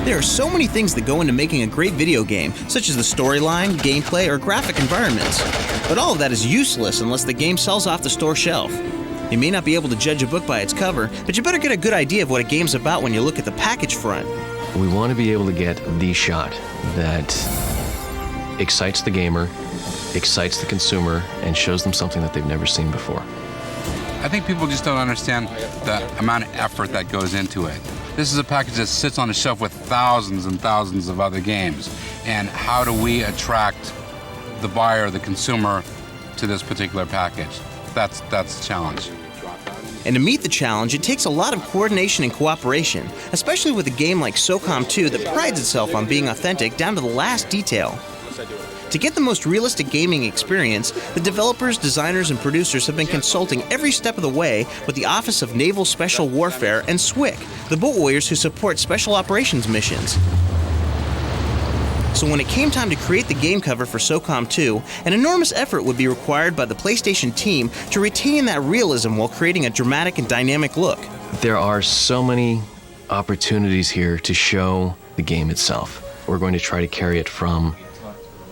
There are so many things that go into making a great video game, such as the storyline, gameplay, or graphic environments. But all of that is useless unless the game sells off the store shelf. You may not be able to judge a book by its cover, but you better get a good idea of what a game's about when you look at the package front. We want to be able to get the shot that excites the gamer, excites the consumer, and shows them something that they've never seen before. I think people just don't understand the amount of effort that goes into it. This is a package that sits on a shelf with thousands and thousands of other games. And how do we attract the buyer, the consumer, to this particular package? That's the challenge. And to meet the challenge, it takes a lot of coordination and cooperation, especially with a game like Socom 2 that prides itself on being authentic down to the last detail. To get the most realistic gaming experience, the developers, designers, and producers have been consulting every step of the way with the Office of Naval Special Warfare and SWCC, the boat warriors who support special operations missions. So when it came time to create the game cover for Socom 2, an enormous effort would be required by the PlayStation team to retain that realism while creating a dramatic and dynamic look. There are so many opportunities here to show the game itself. We're going to try to carry it from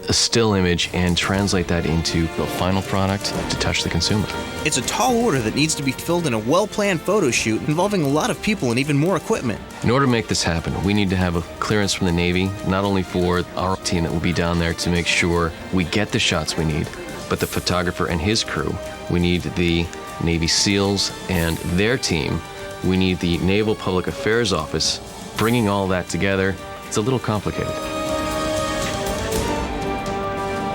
a still image and translate that into a final product to touch the consumer. It's a tall order that needs to be filled in a well-planned photo shoot involving a lot of people and even more equipment. In order to make this happen, we need to have a clearance from the Navy, not only for our team that will be down there to make sure we get the shots we need, but the photographer and his crew. We need the Navy SEALs and their team. We need the Naval Public Affairs Office. Bringing all that together, it's a little complicated.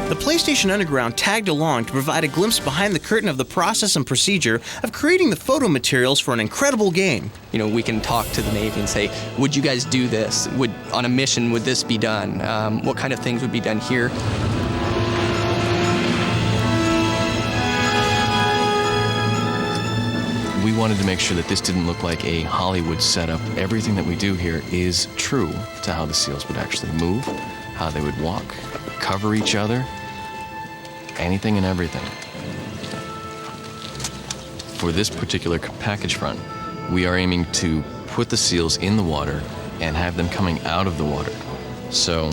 The PlayStation Underground tagged along to provide a glimpse behind the curtain of the process and procedure of creating the photo materials for an incredible game. You know, we can talk to the Navy and say, would you guys do this? On a mission, would this be done? What kind of things would be done here? We wanted to make sure that this didn't look like a Hollywood setup. Everything that we do here is true to how the SEALs would actually move, how they would walk, cover each other, anything and everything. For this particular package front, we are aiming to put the SEALs in the water and have them coming out of the water. So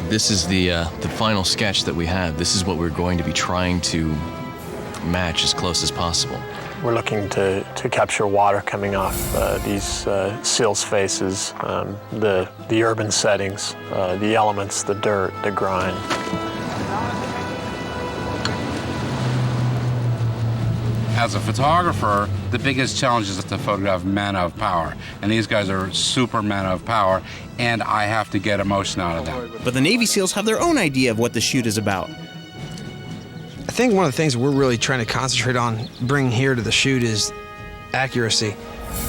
this is the final sketch that we have. This is what we're going to be trying to match as close as possible. We're looking to capture water coming off these SEALs' faces, the urban settings, the elements, the dirt, the grind. As a photographer, the biggest challenge is to photograph men of power. And these guys are super men of power, and I have to get emotion out of them. But the Navy SEALs have their own idea of what the shoot is about. I think one of the things we're really trying to concentrate on bringing here to the shoot is accuracy.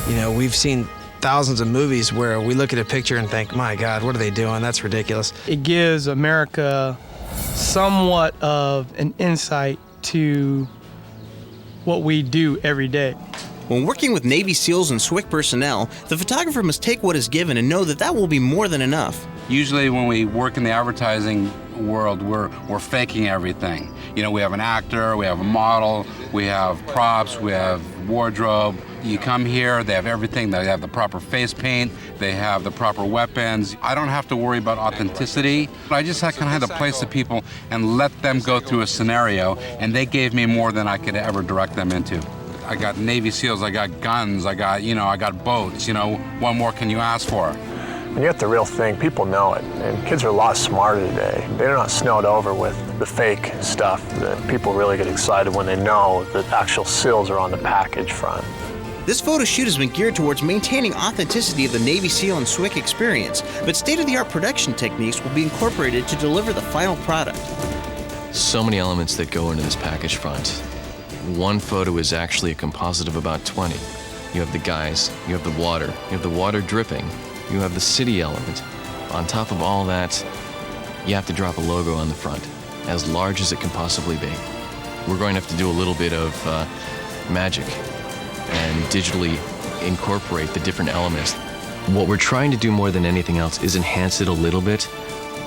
You know, we've seen thousands of movies where we look at a picture and think, my God, what are they doing? That's ridiculous. It gives America somewhat of an insight to what we do every day. When working with Navy SEALs and SWCC personnel, the photographer must take what is given and know that that will be more than enough. Usually when we work in the advertising world, we're faking everything. You know, we have an actor, we have a model, we have props, we have wardrobe. You come here, they have everything. They have the proper face paint, they have the proper weapons. I don't have to worry about authenticity. I just kind of had to place the people and let them go through a scenario, and they gave me more than I could ever direct them into. I got Navy SEALs, I got guns, I got boats. You know, what more can you ask for? When you get the real thing, people know it, and kids are a lot smarter today. They're not snowed over with the fake stuff. That people really get excited when they know that actual SEALs are on the package front. This photo shoot has been geared towards maintaining authenticity of the Navy SEAL and SWCC experience, but state-of-the-art production techniques will be incorporated to deliver the final product. So many elements that go into this package front. One photo is actually a composite of about 20. You have the guys, you have the water dripping, you have the city element. On top of all that, you have to drop a logo on the front, as large as it can possibly be. We're going to have to do a little bit of magic and digitally incorporate the different elements. What we're trying to do more than anything else is enhance it a little bit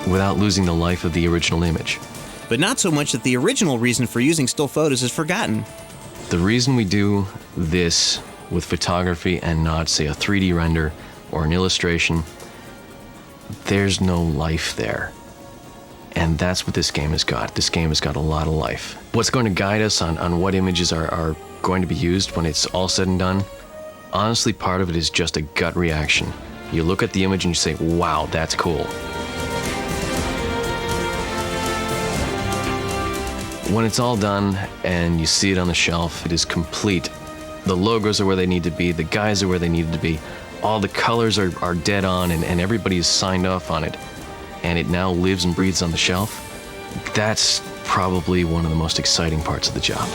without losing the life of the original image. But not so much that the original reason for using still photos is forgotten. The reason we do this with photography and not, say, a 3D render or an illustration, there's no life there. And that's what this game has got. This game has got a lot of life. What's going to guide us on what images are going to be used when it's all said and done? Honestly, part of it is just a gut reaction. You look at the image and you say, wow, that's cool. When it's all done and you see it on the shelf, it is complete. The logos are where they need to be, the guys are where they need to be, all the colors are dead on, and everybody is signed off on it, and it now lives and breathes on the shelf. That's probably one of the most exciting parts of the job.